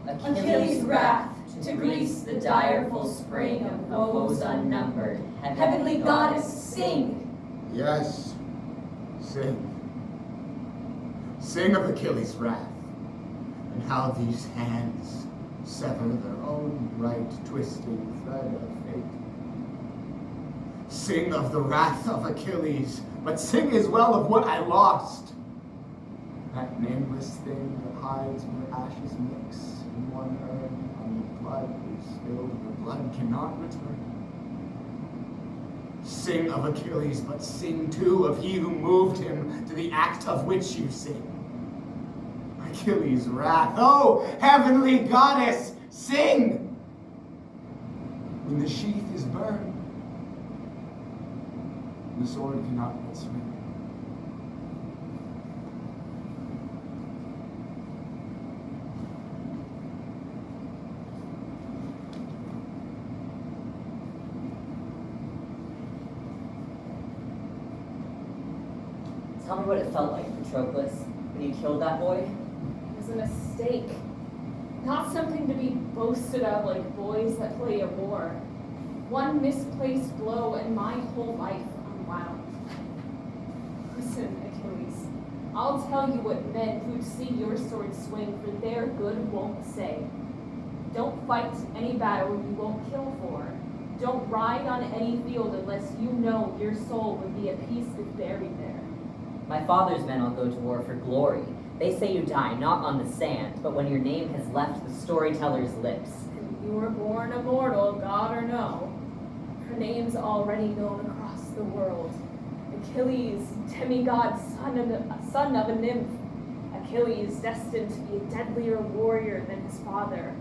Achilles' wrath, to Greece the direful spring of woes unnumbered. Heavenly goddess, sing! Yes, sing. Sing of Achilles' wrath, and how these hands sever their own bright twisting thread of fate. Sing of the wrath of Achilles, but sing as well of what I lost. That nameless thing that hides where ashes mix in one urn, and the blood is spilled where blood cannot return. Sing of Achilles, but sing too of he who moved him to the act of which you sing. Achilles' wrath, oh, heavenly goddess, sing! When the sheath is burned, the sword cannot but swing. Tell me what it felt like, Patroclus, when you killed that boy. It was a mistake. Not something to be boasted of like boys that play a war. One misplaced blow and my whole life unwound. Listen, Achilles, I'll tell you what men who'd see your sword swing for their good won't say. Don't fight any battle you won't kill for. Don't ride on any field unless you know your soul would be at peace if buried there. My father's men all go to war for glory. They say you die not on the sand, but when your name has left the storyteller's lips. And you were born immortal, God or no. Her name's already known across the world. Achilles, demigod, son of a nymph. Achilles, destined to be a deadlier warrior than his father.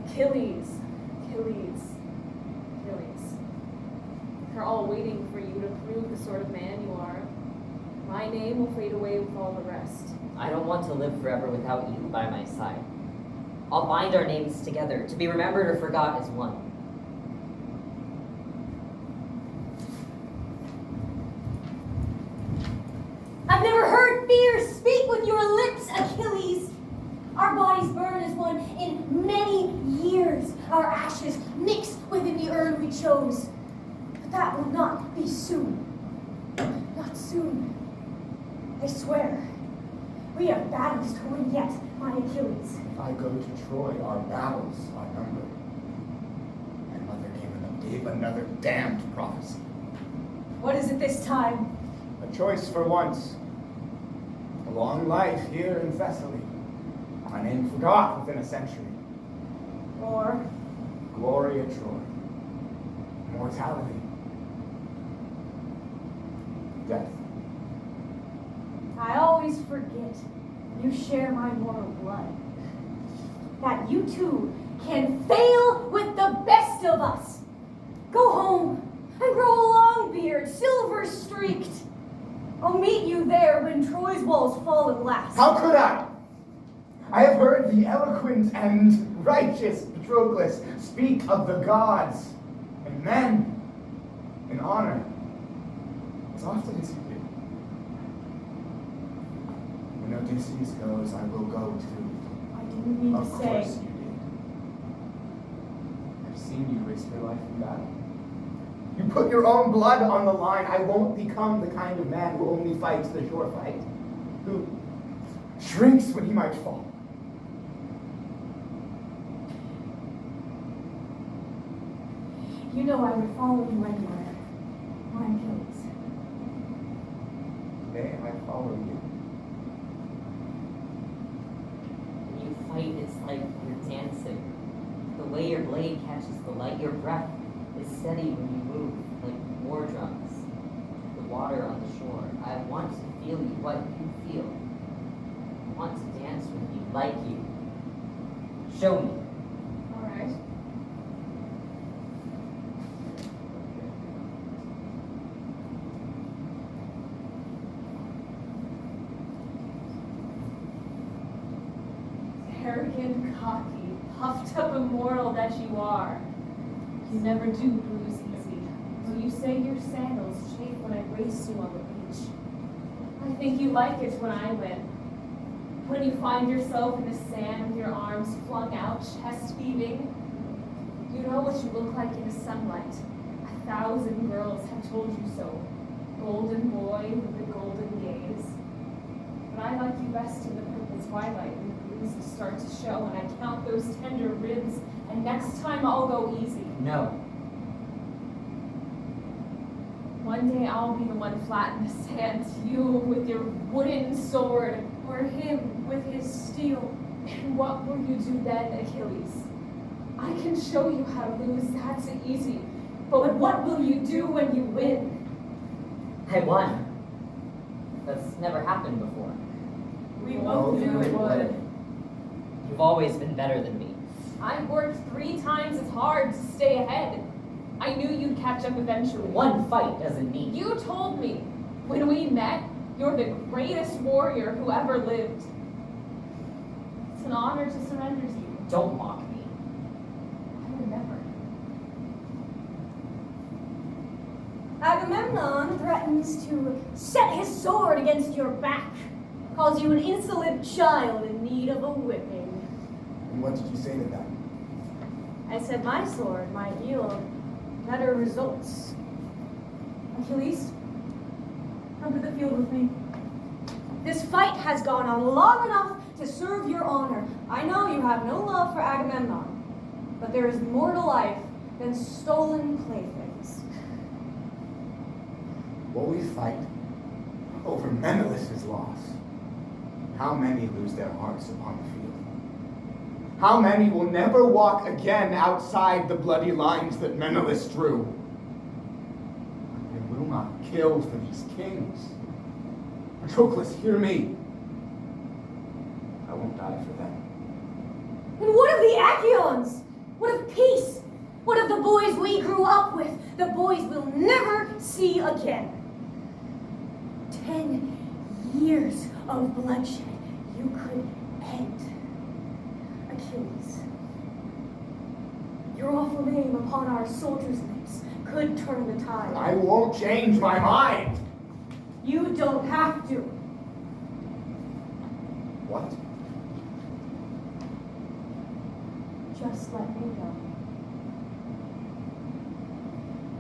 Achilles, Achilles, Achilles. They're all waiting for you to prove the sort of man you are. My name will fade away with all the rest. I don't want to live forever without you by my side. I'll bind our names together, to be remembered or forgot as one. I've never heard fear speak with your lips, Achilles. Our bodies burn as one in many years. Our ashes mix within the urn we chose. But that will not be soon. Not soon. I swear. We have battles to win yet, my Achilles. If I go to Troy, our battles are numbered. My mother gave another damned prophecy. What is it this time? A choice for once. A long life here in Thessaly. My name forgot within a century. Or Glory at Troy. Mortality. Death. I always forget you share my mortal blood. That you too can fail with the best of us. Go home and grow a long beard, silver streaked. I'll meet you there when Troy's walls fall at last. How could I? I have heard the eloquent and righteous Patroclus speak of the gods and men in honor as often as you do. When Odysseus goes, I will go too. I didn't mean to Of say. course you did. I've seen you risk your life in battle. You put your own blood on the line. I won't become the kind of man who only fights the sure fight, who shrinks when he might fall. You know I would follow you anywhere, my Achilles. Today I follow you. When you fight, it's like you're dancing. The way your blade catches the light, your breath is steady when you move, like war drums. The water on the shore. I want to feel you, what you feel. I want to dance with you, like you. Show me. All right. Arrogant, cocky, puffed up immortal that you are. You never do bruise easy. Though you say your sandals chafe when I race you on the beach. I think you like it when I win. When you find yourself in the sand with your arms flung out, chest heaving, you know what you look like in the sunlight. 1,000 girls have told you so. Golden boy with the golden gaze. But I like you best in the purple twilight when the bruises start to show and I count those tender ribs, and next time I'll go easy. No. One day I'll be the one flat in the sand, you with your wooden sword, Or him with his steel. and what will you do then, Achilles? I can show you how to lose, that's easy. But what will you do when you win? I won. That's never happened before. We both knew it would. You've always been better than me. I worked 3 times as hard to stay ahead. I knew you'd catch up eventually. One fight doesn't mean. You told me when we met, you're the greatest warrior who ever lived. It's an honor to surrender to you. Don't mock me. I remember. Agamemnon threatens to set his sword against your back, calls you an insolent child in need of a whipping. And what did you say to that? I said my sword might yield better results. Achilles, come to the field with me. This fight has gone on long enough to serve your honor. I know you have no love for Agamemnon, but there is more to life than stolen playthings. Will we fight over Menelaus' loss? How many lose their hearts upon the field? How many will never walk again outside the bloody lines that Menelaus drew? They will not kill for these kings. Patroclus, hear me. I won't die for them. And what of the Achaeans? What of peace? What of the boys we grew up with? The boys we'll never see again. 10 years of bloodshed you could end. Achilles, your awful name upon our soldiers' lips could turn the tide. I won't change my mind. You don't have to. What? Just let me go.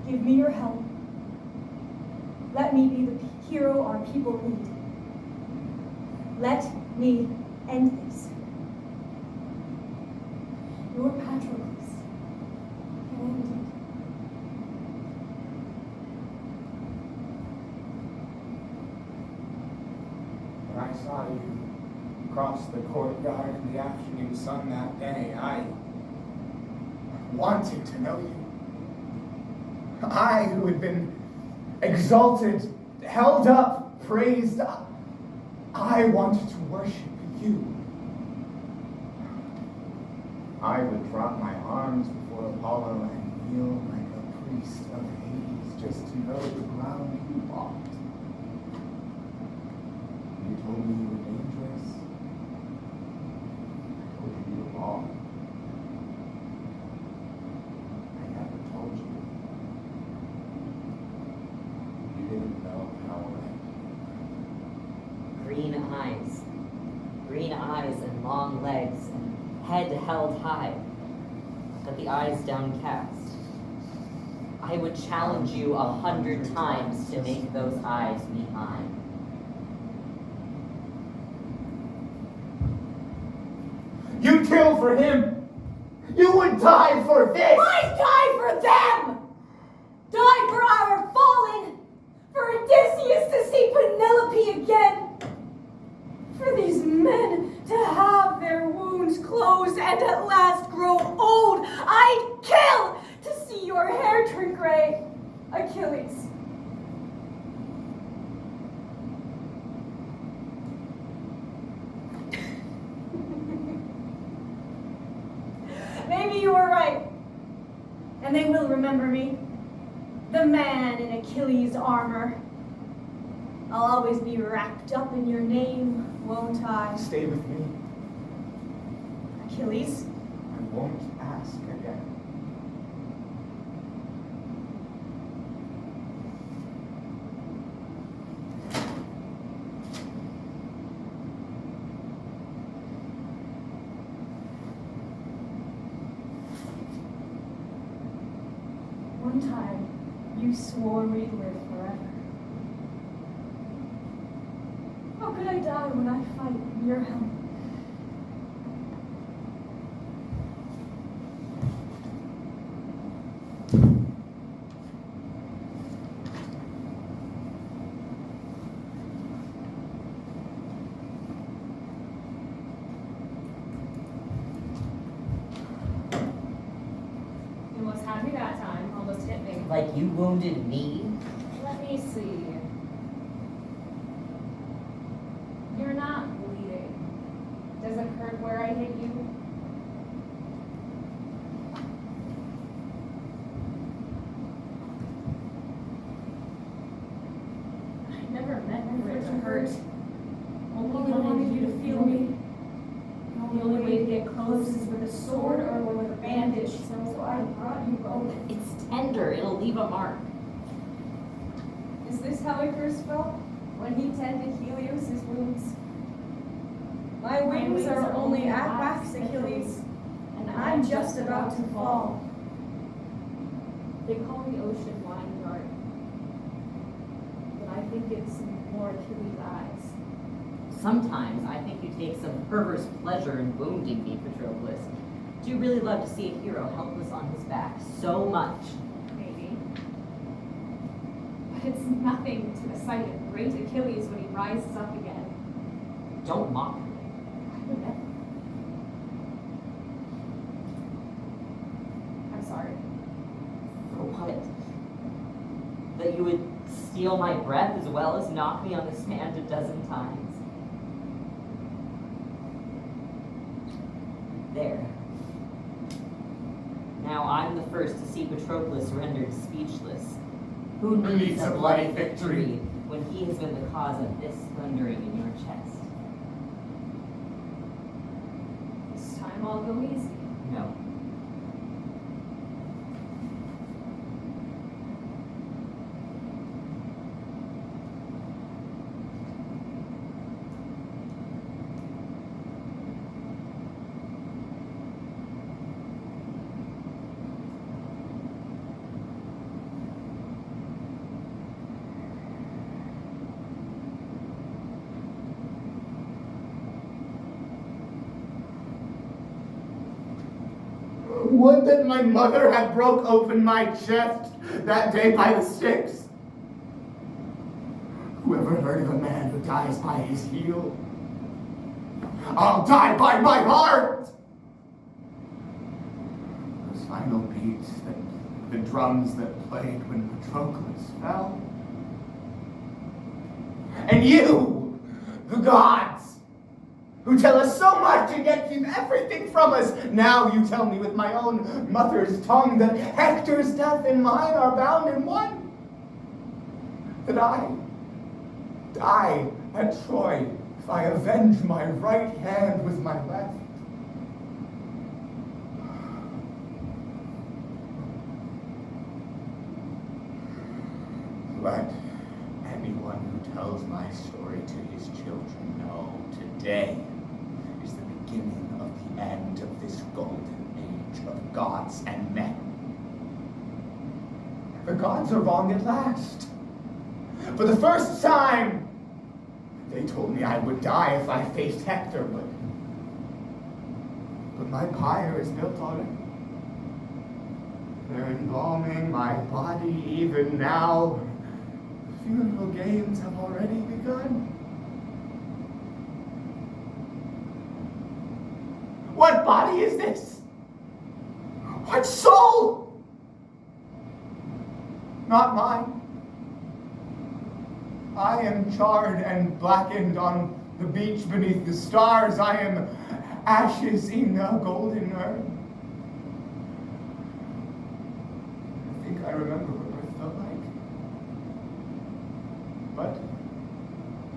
Give me your help. Let me be the hero our people need. Let me end this. Your Patroclus can end it. When I saw you cross the courtyard in the afternoon sun that day, I wanted to know you. I, who had been exalted, held up, praised, I wanted to worship you. I would drop my arms before Apollo and kneel like a priest of Hades just to know the ground you walked. You told me you were dangerous. I told you you were wrong. I never told you. You didn't know how Green eyes and long legs and head held high, but the eyes downcast. I would challenge you 100 times to make those eyes meet mine. You'd kill for him. You would die for this. Why die for them? Die for our fallen, for Odysseus to see Penelope again, for these men to have their wounds closed and at last grow old. I'd kill to see your hair turn gray, Achilles. Maybe you were right, and they will remember me, the man in Achilles' armor. I'll always be wrapped up in your name, won't I? Stay with me. Achilles? I won't ask again. one time, you swore we'd live forever. How could I die when I fight in your helm? Like you wounded me? Let me see. You're not bleeding. Does it hurt where I hit you? I never meant for it to hurt. Only wanted you to feel me. The only way to get close is with a sword or with a bandage, so I brought you both. It's tender, it'll leave a mark. Is this how Icarus felt when he tended Helios' wounds? My wings are only at wax, Achilles, and I'm just about to fall. They call me Ocean Wine Guard, but I think it's more Achilles' eyes. Sometimes I think you take some perverse pleasure in wounding me, Patroclus. Do you really love to see a hero helpless on his back so much? Maybe. But it's nothing to the sight of great Achilles when he rises up again. Don't mock me. I would never. I'm sorry. For what? That you would steal my breath as well as knock me on the stand a dozen times? There. Now I'm the first to see Patroclus rendered speechless. Who needs a bloody victory when he has been the cause of this thundering in your chest? This time I'll go easy. No. Would that my mother had broke open my chest that day by the sticks. Whoever heard of a man who dies by his heel? I'll die by my heart! Those final beats, the drums that played when Patroclus fell. And you, the gods, who tell us so much and yet keep everything from us. Now you tell me with my own mother's tongue that Hector's death and mine are bound in one. That I die at Troy if I avenge my right hand with my left. Let anyone who tells my story to his children know today is the beginning of the end of this golden age of gods and men. The gods are wrong at last. For the first time, they told me I would die if I faced Hector, but my pyre is built already. They're embalming my body even now. The funeral games have already begun. What body is this? What soul? Not mine. I am charred and blackened on the beach beneath the stars. I am ashes in a golden urn. I think I remember what birth felt like. But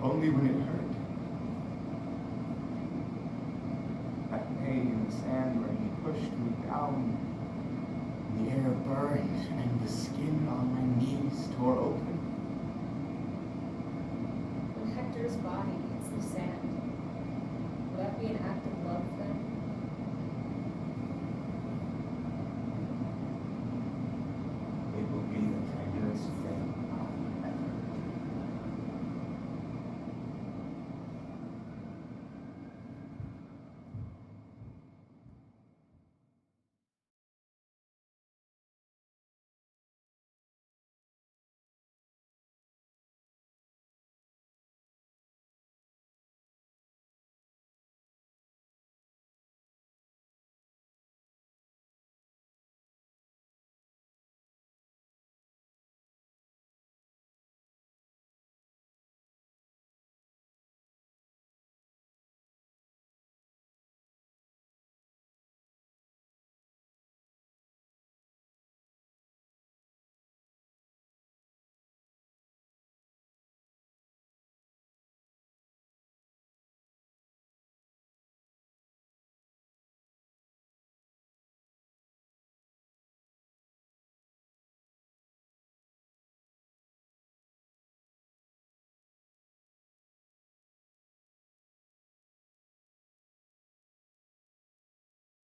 only when it hurt. That day in the sand where he pushed me down, the air burned and the skin on my knees tore open. When Hector's body hits the sand, will that be an act of